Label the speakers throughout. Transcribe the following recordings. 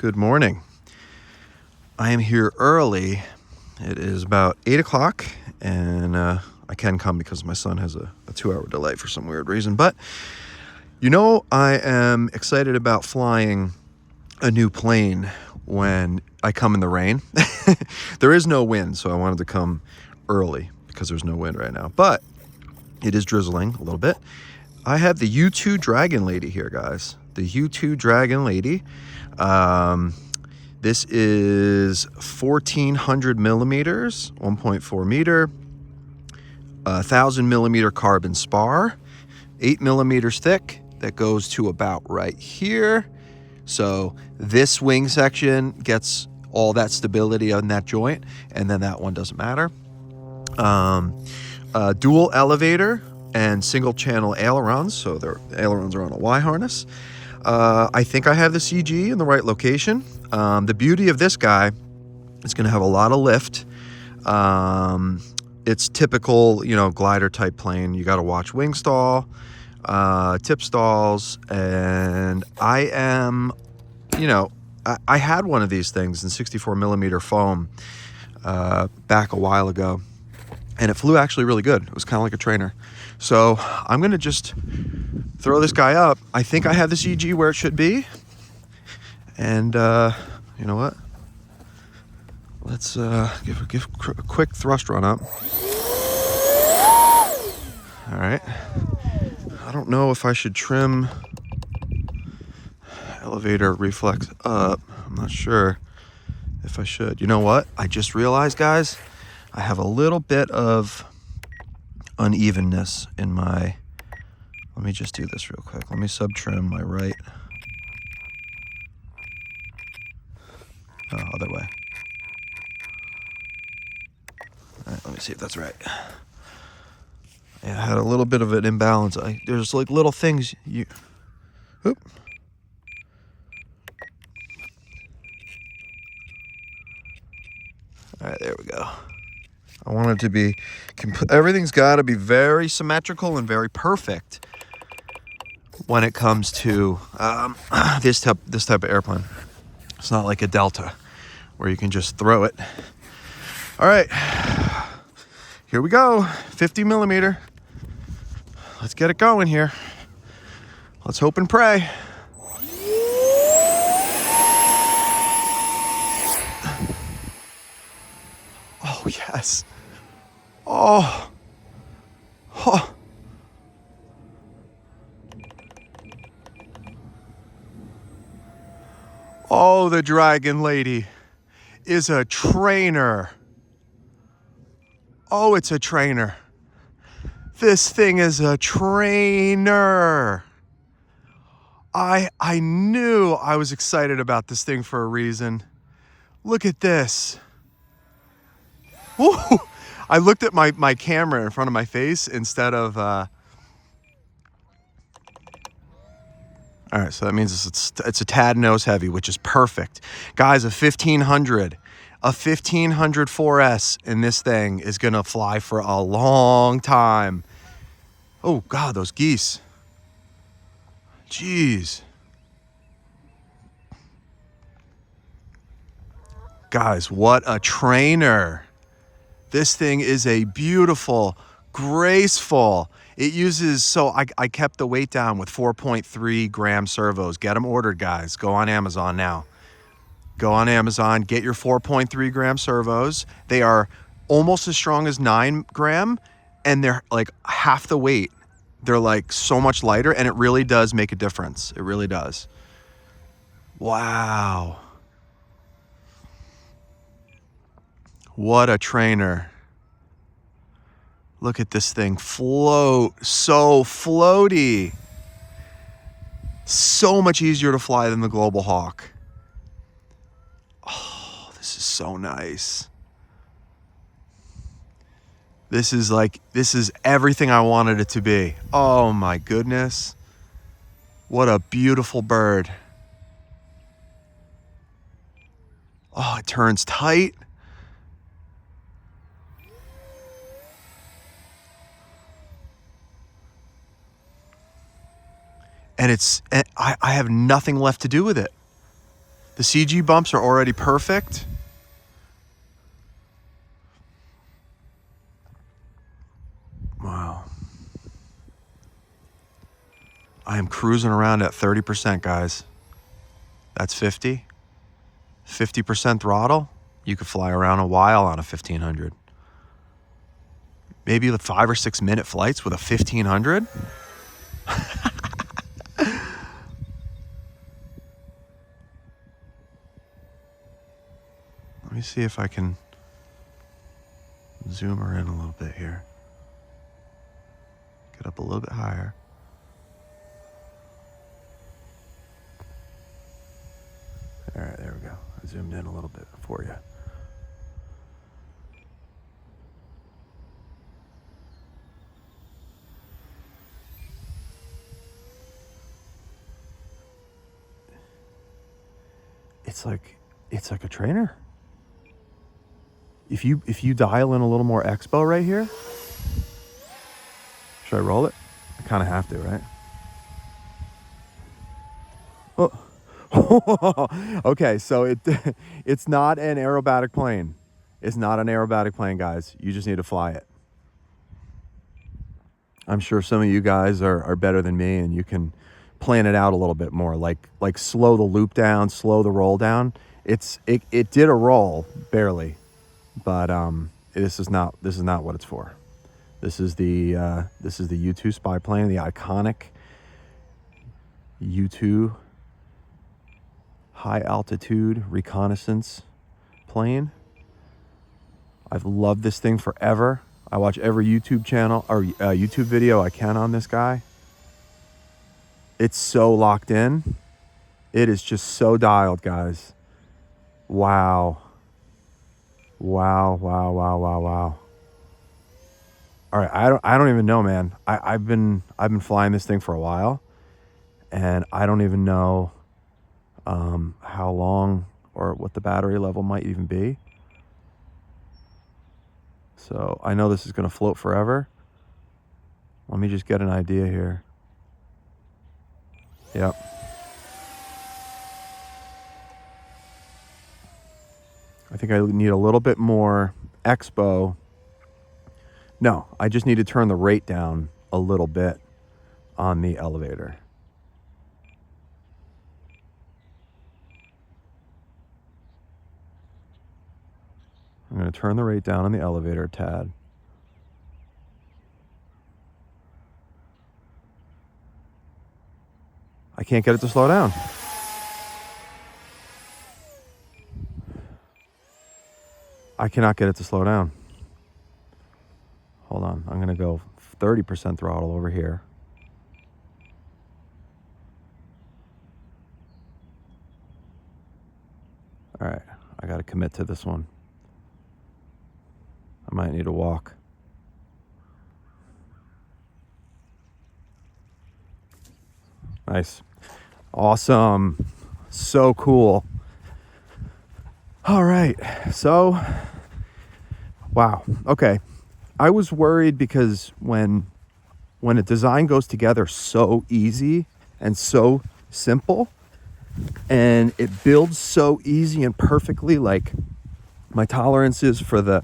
Speaker 1: Good morning. I am here early. It is about 8 o'clock, and I can come because my son has a 2-hour delay for some weird reason. But, I am excited about flying a new plane when I come in the rain. There is no wind, so I wanted to come early because there's no wind right now. But it is drizzling a little bit. I have the U2 Dragon Lady here, guys. The U2 Dragon Lady. This is 1400 millimeters, 1.4 meter, 1000 millimeter carbon spar, 8 millimeters thick. That goes to about right here. So this wing section gets all that stability on that joint, and then that one doesn't matter. Dual elevator and single channel ailerons. So the ailerons are on a Y harness. I think I have the CG in the right location. The beauty of this guy is going to have a lot of lift. It's typical, glider type plane. You got to watch wing stall, tip stalls, and I am, I had one of these things in 64 millimeter foam back a while ago, and it flew actually really good. It was kind of like a trainer. So I'm going to just throw this guy up. I think I have the CG where it should be. And you know what? Let's give a quick thrust run up. All right. I don't know if I should trim elevator reflex up. I'm not sure if I should. You know what? I just realized, guys, I have a little bit of unevenness in my... Let me just do this real quick. Let me sub-trim my right. Oh, other way. All right, let me see if that's right. Yeah, I had a little bit of an imbalance. There's like little things you... Oop. All right, there we go. I want it to be... Everything's got to be very symmetrical and very perfect when it comes to this type of airplane. It's not like a Delta where you can just throw it. All right, here we go. 50 millimeter. Let's get it going here. Let's hope and pray. Oh, yes. Oh. Oh. Oh, the Dragon Lady is a trainer. Oh, it's a trainer. This thing is a trainer. I knew I was excited about this thing for a reason. Look at this. Woo! I looked at my camera in front of my face instead of... All right, so that means it's a tad nose heavy, which is perfect. Guys, a 1500 4S in this thing is going to fly for a long time. Oh, God, those geese. Jeez. Guys, what a trainer. This thing is a beautiful, graceful... It uses, so I kept the weight down with 4.3 gram servos. Get them ordered, guys. Go on Amazon now. Go on Amazon, get your 4.3 gram servos. They are almost as strong as 9 gram, and they're like half the weight. They're like so much lighter, and it really does make a difference. It really does. Wow. What a trainer. Look at this thing float, so floaty. So much easier to fly than the Global Hawk. Oh, this is so nice. This is everything I wanted it to be. Oh my goodness. What a beautiful bird. Oh, it turns tight. And I have nothing left to do with it. The CG bumps are already perfect. Wow. I am cruising around at 30%, guys. That's 50. 50% throttle. You could fly around a while on a 1500. Maybe like 5 or 6 minute flights with a 1500. Let me see if I can zoom her in a little bit here. Get up a little bit higher. All right, there we go. I zoomed in a little bit for you. It's like a trainer. If you dial in a little more expo right here, should I roll it? I kind of have to, right? Oh, okay. So it's not an aerobatic plane. It's not an aerobatic plane, guys. You just need to fly it. I'm sure some of you guys are better than me, and you can plan it out a little bit more. Like slow the loop down, slow the roll down. It did a roll barely, but this is not what it's for. This is the U-2 spy plane, the iconic U-2 high altitude reconnaissance plane. I've loved this thing forever. I watch every YouTube channel or YouTube video I can on this guy. It's so locked in. It is just so dialed, guys. Wow. Wow, wow, wow, wow, wow. All right, I don't even know, man. I've been flying this thing for a while, and I don't even know how long or what the battery level might even be. So I know this is going to float forever. Let me just get an idea here. Yep. I think I need a little bit more expo. No, I just need to turn the rate down a little bit on the elevator. I'm going to turn the rate down on the elevator a tad. I can't get it to slow down. I cannot get it to slow down. Hold on. I'm going to go 30% throttle over here. All right. I got to commit to this one. I might need to walk. Nice. Awesome. So cool. All right. So, wow. Okay. I was worried because when a design goes together so easy and so simple, and it builds so easy and perfectly, like my tolerances for the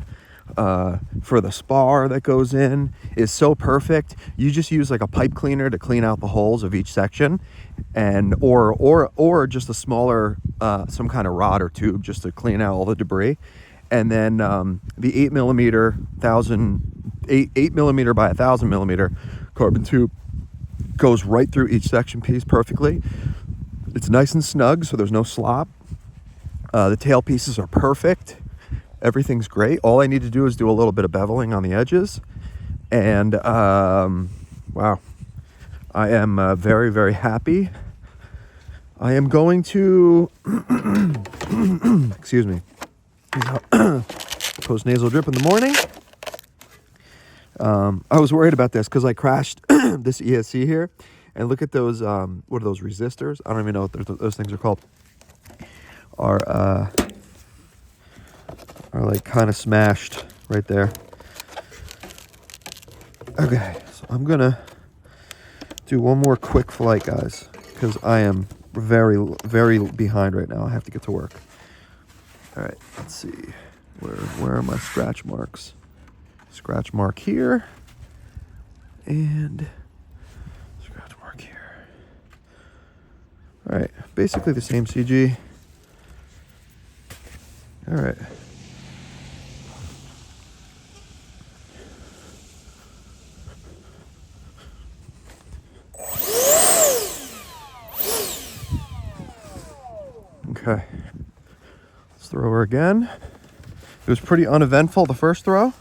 Speaker 1: spar that goes in is so perfect. You just use like a pipe cleaner to clean out the holes of each section, and or just a smaller some kind of rod or tube just to clean out all the debris. And then the 8 millimeter by 1,000 millimeter carbon tube goes right through each section piece perfectly. It's nice and snug, so there's no slop. The tail pieces are perfect. Everything's great. All I need to do is do a little bit of beveling on the edges. And wow, I am very, very happy. I am going to, excuse me, post-nasal drip in the morning. I was worried about this because I crashed this ESC here. And look at those, what are those, resistors? I don't even know what those things are called. Are like kind of smashed right there. Okay, so I'm gonna do one more quick flight, guys, because I am very behind right now. I have to get to work. All right, let's see. Where are my scratch marks? Scratch mark here. And scratch mark here. All right, basically the same CG. All right. Okay, let's throw her again. It was pretty uneventful the first throw.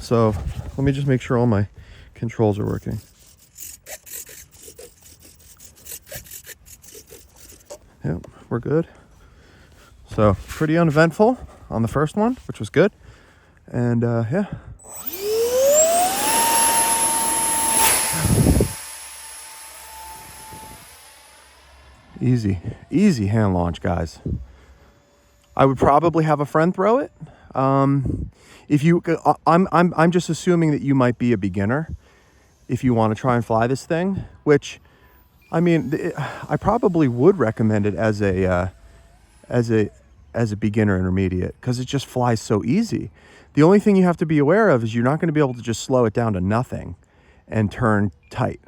Speaker 1: So let me just make sure all my controls are working. Yep, we're good. So pretty uneventful on the first one, which was good. And yeah. Easy hand launch, guys. I would probably have a friend throw it. If you, I'm just assuming that you might be a beginner if you want to try and fly this thing, which, I mean, I probably would recommend it as a beginner intermediate, because it just flies so easy. The only thing you have to be aware of is you're not going to be able to just slow it down to nothing and turn tight.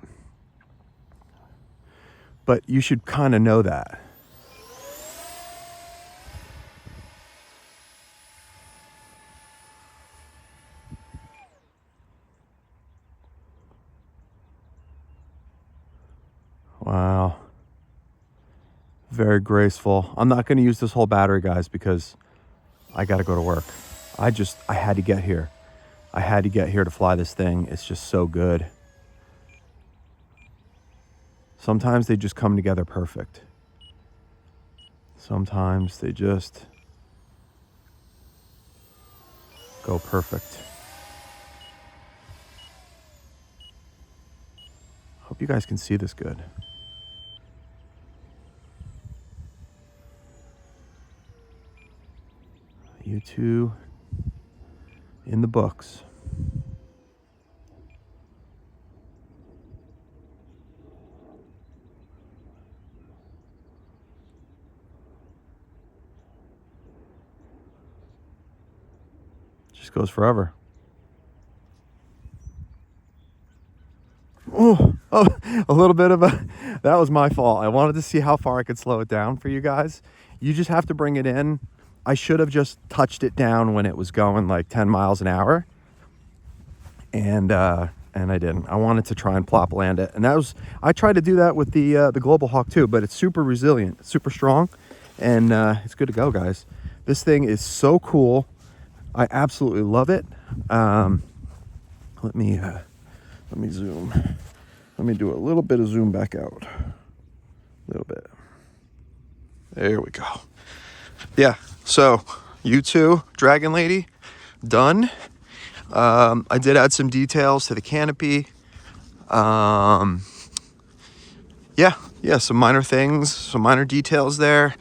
Speaker 1: But you should kind of know that. Wow. Very graceful. I'm not going to use this whole battery, guys, because I got to go to work. I had to get here. I had to get here to fly this thing. It's just so good. Sometimes they just come together perfect. Sometimes they just go perfect. Hope you guys can see this good. You two in the books. Just goes forever. Oh, a little bit of that was my fault. I wanted to see how far I could slow it down for you guys. You just have to bring it in. I should have just touched it down when it was going like 10 miles an hour. And I didn't. I wanted to try and plop land it. And I tried to do that with the Global Hawk too, but it's super resilient, it's super strong, and it's good to go, guys. This thing is so cool. I absolutely love it. Let me zoom. Let me do a little bit of zoom back out. A little bit. There we go. Yeah, so U2 Dragon Lady, done. I did add some details to the canopy. Yeah, some minor things, some minor details there.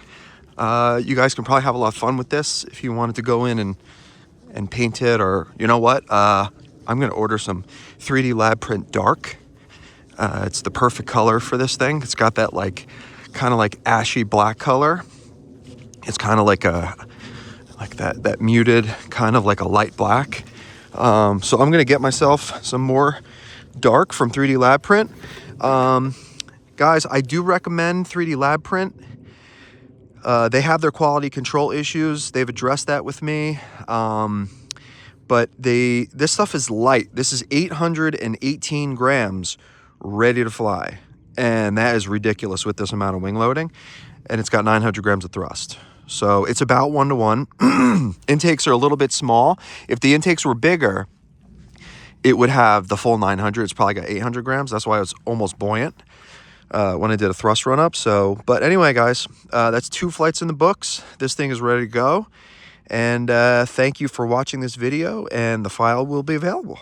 Speaker 1: You guys can probably have a lot of fun with this if you wanted to go in and paint it, or you know what? I'm gonna order some 3D lab print dark. It's the perfect color for this thing. It's got that kind of like ashy black color. It's kind of like that muted, kind of like a light black. So I'm gonna get myself some more dark from 3D lab print. Guys, I do recommend 3D lab print. They have their quality control issues. They've addressed that with me. But this stuff is light. This is 818 grams ready to fly. And that is ridiculous with this amount of wing loading. And it's got 900 grams of thrust. So it's about 1-to-1. Intakes are a little bit small. If the intakes were bigger, it would have the full 900. It's probably got 800 grams. That's why it's almost buoyant when I did a thrust run up. So, but anyway, guys, that's 2 flights in the books. This thing is ready to go. And thank you for watching this video, and the file will be available.